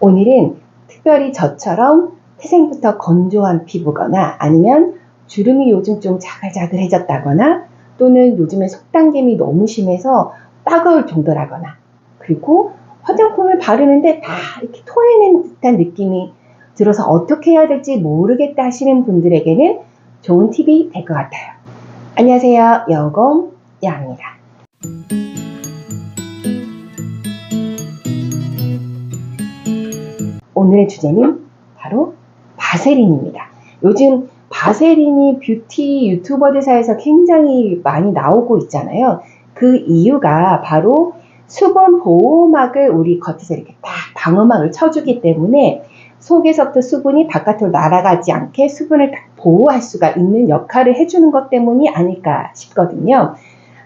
오늘은 특별히 저처럼 태생부터 건조한 피부거나 아니면 주름이 요즘 좀 자글자글해졌다거나 또는 요즘에 속당김이 너무 심해서 따가울 정도라거나 그리고 화장품을 바르는데 다 이렇게 토해낸 듯한 느낌이 들어서 어떻게 해야 될지 모르겠다 하시는 분들에게는 좋은 팁이 될 것 같아요. 안녕하세요. 여공 야입니다. 오늘의 주제는 바로 바세린입니다. 요즘 바세린이 뷰티 유튜버들 사이에서 굉장히 많이 나오고 있잖아요. 그 이유가 바로 수분 보호막을 우리 겉에서 이렇게 딱 방어막을 쳐주기 때문에 속에서부터 수분이 바깥으로 날아가지 않게 수분을 딱 보호할 수가 있는 역할을 해주는 것 때문이 아닐까 싶거든요.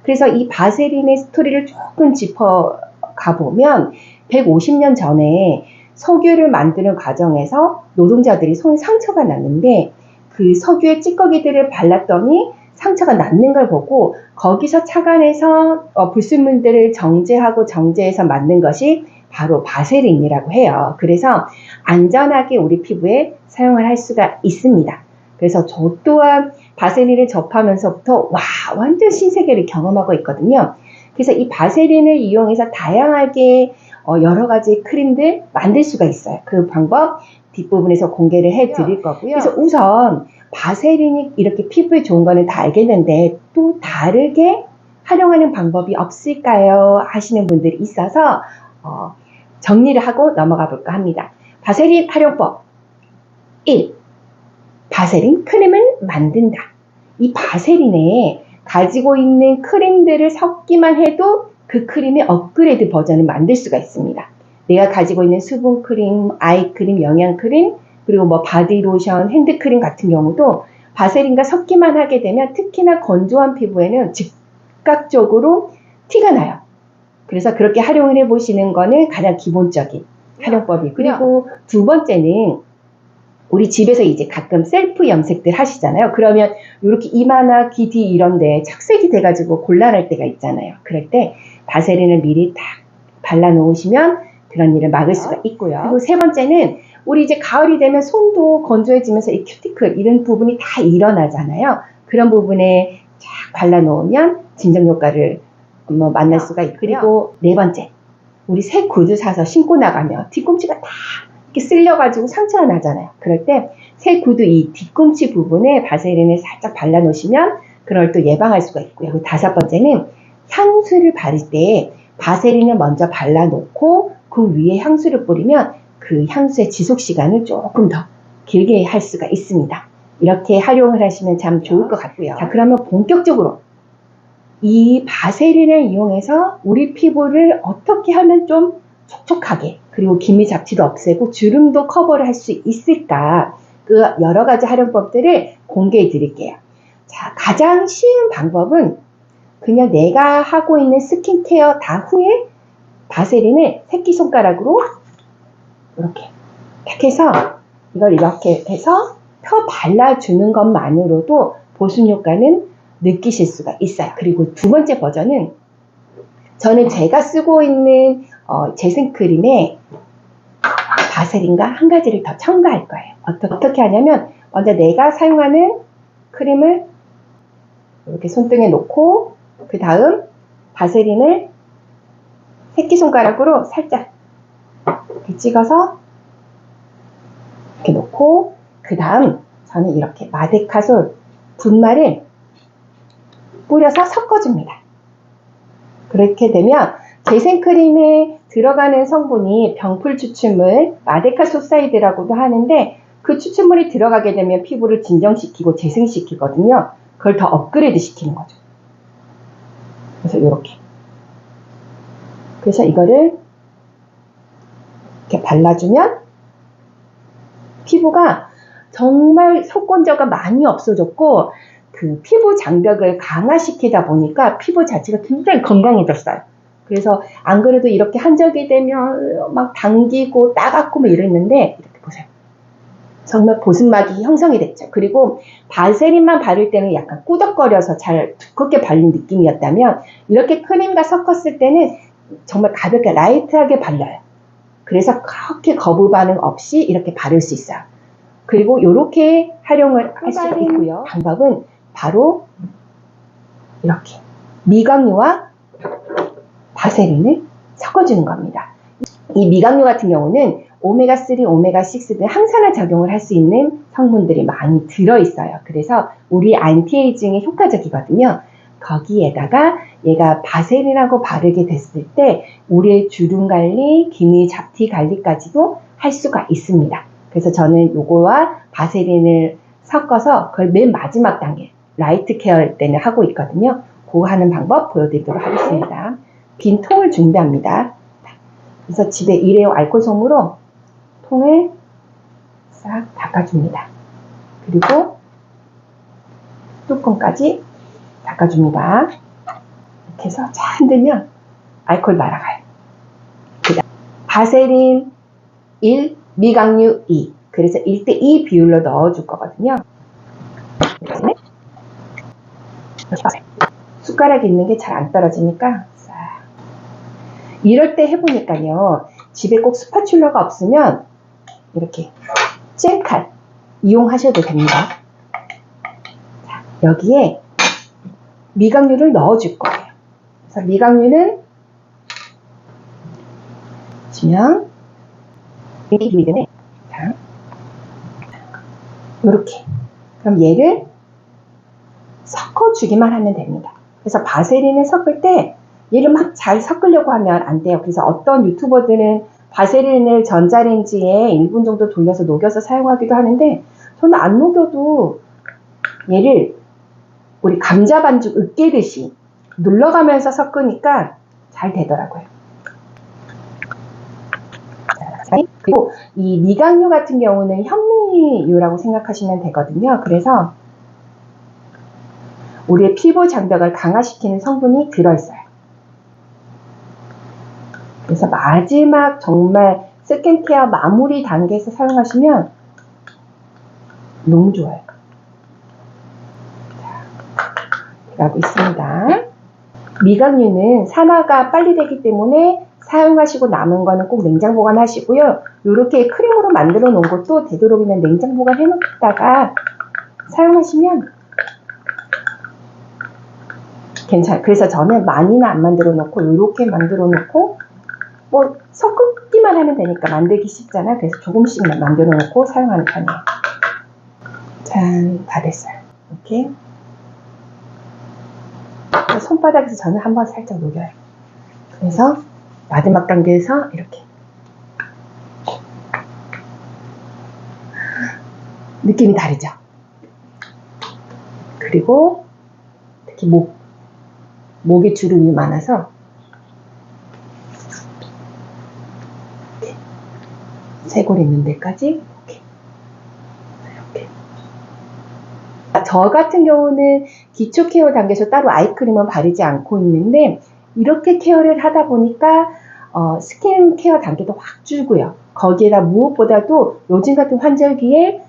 그래서 이 바세린의 스토리를 조금 짚어가 보면 150년 전에 석유를 만드는 과정에서 노동자들이 손에 상처가 났는데 그 석유의 찌꺼기들을 발랐더니 상처가 낫는 걸 보고 거기서 착안해서 불순물들을 정제하고 정제해서 만든 것이 바로 바세린이라고 해요. 그래서 안전하게 우리 피부에 사용을 할 수가 있습니다. 그래서 저 또한 바세린을 접하면서부터 완전 신세계를 경험하고 있거든요. 그래서 이 바세린을 이용해서 다양하게 여러 가지 크림들 만들 수가 있어요. 그 방법 뒷부분에서 공개를 해 드릴 거고요. 그래서 우선 바세린이 이렇게 피부에 좋은 거는 다 알겠는데 또 다르게 활용하는 방법이 없을까요? 하시는 분들이 있어서 정리를 하고 넘어가 볼까 합니다. 바세린 활용법 1. 바세린 크림을 만든다. 이 바세린에 가지고 있는 크림들을 섞기만 해도 그 크림의 업그레이드 버전을 만들 수가 있습니다. 내가 가지고 있는 수분크림, 아이크림, 영양크림, 그리고 뭐 바디로션, 핸드크림 같은 경우도 바세린과 섞기만 하게 되면 특히나 건조한 피부에는 즉각적으로 티가 나요. 그래서 그렇게 활용을 해보시는 거는 가장 기본적인 활용법이고요. 그리고 두 번째는 우리 집에서 이제 가끔 셀프 염색들 하시잖아요. 그러면 이렇게 이마나 귀 뒤 이런데 착색이 돼가지고 곤란할 때가 있잖아요. 그럴 때 바세린을 미리 딱 발라놓으시면 그런 일을 막을 수가 있고요. 그리고 세 번째는 우리 이제 가을이 되면 손도 건조해지면서 이 큐티클 이런 부분이 다 일어나잖아요. 그런 부분에 쫙 발라놓으면 진정 효과를 만날 수가 있고요. 그리고 네 번째, 우리 새 구두 사서 신고 나가면 뒤꿈치가 다 이렇게 쓸려가지고 상처가 나잖아요. 그럴 때 새 구두 이 뒤꿈치 부분에 바세린을 살짝 발라놓으시면 그걸 또 예방할 수가 있고요. 그리고 다섯 번째는 향수를 바를 때 바세린을 먼저 발라놓고 그 위에 향수를 뿌리면 그 향수의 지속 시간을 조금 더 길게 할 수가 있습니다. 이렇게 활용을 하시면 참 좋을 것 같고요. 자, 그러면 본격적으로 이 바세린을 이용해서 우리 피부를 어떻게 하면 좀 촉촉하게 그리고 기미 잡티도 없애고 주름도 커버를 할 수 있을까, 그 여러 가지 활용법들을 공개해 드릴게요. 자, 가장 쉬운 방법은 그냥 내가 하고 있는 스킨케어 다 후에 바세린을 새끼손가락으로 이렇게 딱 해서 이걸 이렇게 해서 펴 발라주는 것만으로도 보습 효과는 느끼실 수가 있어요. 그리고 두 번째 버전은 저는 제가 쓰고 있는 재생크림에 바세린과 한 가지를 더 첨가할 거예요. 어떻게 하냐면 먼저 내가 사용하는 크림을 이렇게 손등에 놓고 그 다음 바세린을 새끼손가락으로 살짝 이렇게 찍어서 이렇게 놓고 그 다음 저는 이렇게 마데카솔 분말을 뿌려서 섞어줍니다. 그렇게 되면 재생크림에 들어가는 성분이 병풀 추출물, 마데카소사이드라고도 하는데 그 추출물이 들어가게 되면 피부를 진정시키고 재생시키거든요. 그걸 더 업그레이드 시키는 거죠. 그래서 이렇게. 그래서 이거를 이렇게 발라주면 피부가 정말 속건조가 많이 없어졌고 그 피부 장벽을 강화시키다 보니까 피부 자체가 굉장히 건강해졌어요. 그래서 안 그래도 이렇게 한적이 되면 막 당기고 따갑고 뭐 이랬는데 이렇게 보세요. 정말 보습막이 형성이 됐죠. 그리고 바세린만 바를 때는 약간 꾸덕거려서 잘 두껍게 발린 느낌이었다면 이렇게 크림과 섞었을 때는 정말 가볍게 라이트하게 발려요. 그래서 그렇게 거부 반응 없이 이렇게 바를 수 있어요. 그리고 이렇게 활용을 할 수가 있고요. 방법은 바로 이렇게 미강유와 바세린을 섞어주는 겁니다. 이 미강유 같은 경우는 오메가3, 오메가6 등 항산화 작용을 할 수 있는 성분들이 많이 들어있어요. 그래서 우리 안티에이징에 효과적이거든요. 거기에다가 얘가 바세린하고 바르게 됐을 때 우리의 주름 관리, 기미 잡티 관리까지도 할 수가 있습니다. 그래서 저는 요거와 바세린을 섞어서 그걸 맨 마지막 단계, 라이트 케어 때는 하고 있거든요. 그거 하는 방법 보여드리도록 하겠습니다. 빈 통을 준비합니다. 그래서 집에 일회용 알코올 솜으로 통을 싹 닦아줍니다. 그리고 뚜껑까지 닦아줍니다. 이렇게 해서 잘 흔들면 알코올 날아가요. 바세린 1, 미강유 2. 그래서 1대2 비율로 넣어줄 거거든요. 숟가락이 있는 게 잘 안 떨어지니까 싹. 이럴 때 해보니까요. 집에 꼭 스파츌러가 없으면 이렇게 젤칼 이용하셔도 됩니다. 자, 여기에 미강유를 넣어줄 거예요. 그래서 미강유는 보시면 자, 이렇게 그럼 얘를 섞어주기만 하면 됩니다. 그래서 바세린을 섞을 때 얘를 막 잘 섞으려고 하면 안 돼요. 그래서 어떤 유튜버들은 바세린을 전자레인지에 1분 정도 돌려서 녹여서 사용하기도 하는데 저는 안 녹여도 얘를 우리 감자 반죽 으깨듯이 눌러가면서 섞으니까 잘 되더라고요. 그리고 이 미강유 같은 경우는 현미유라고 생각하시면 되거든요. 그래서 우리의 피부 장벽을 강화시키는 성분이 들어있어요. 그래서 마지막 정말 스킨케어 마무리 단계에서 사용하시면 너무 좋아요. 들어가고 있습니다. 미강유는 산화가 빨리 되기 때문에 사용하시고 남은 거는 꼭 냉장 보관하시고요. 이렇게 크림으로 만들어 놓은 것도 되도록이면 냉장 보관해 놓다가 사용하시면 괜찮아요. 그래서 저는 많이는 안 만들어 놓고 이렇게 만들어 놓고 뭐 섞기만 하면 되니까 만들기 쉽잖아요. 그래서 조금씩만 만들어 놓고 사용하는 편이에요. 짠, 다 됐어요. 이렇게 손바닥에서 저는 한번 살짝 녹여요. 그래서 마지막 단계에서 이렇게 느낌이 다르죠. 그리고 특히 목에 주름이 많아서 이렇게 쇄골 있는 데까지 이렇게. 저 같은 경우는 기초 케어 단계에서 따로 아이크림은 바르지 않고 있는데 이렇게 케어를 하다 보니까 스킨 케어 단계도 확 줄고요. 거기에다 무엇보다도 요즘 같은 환절기에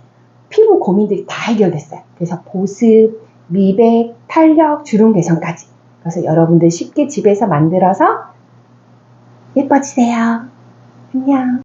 피부 고민들이 다 해결됐어요. 그래서 보습, 미백, 탄력, 주름 개선까지. 그래서 여러분들 쉽게 집에서 만들어서 예뻐지세요. 안녕.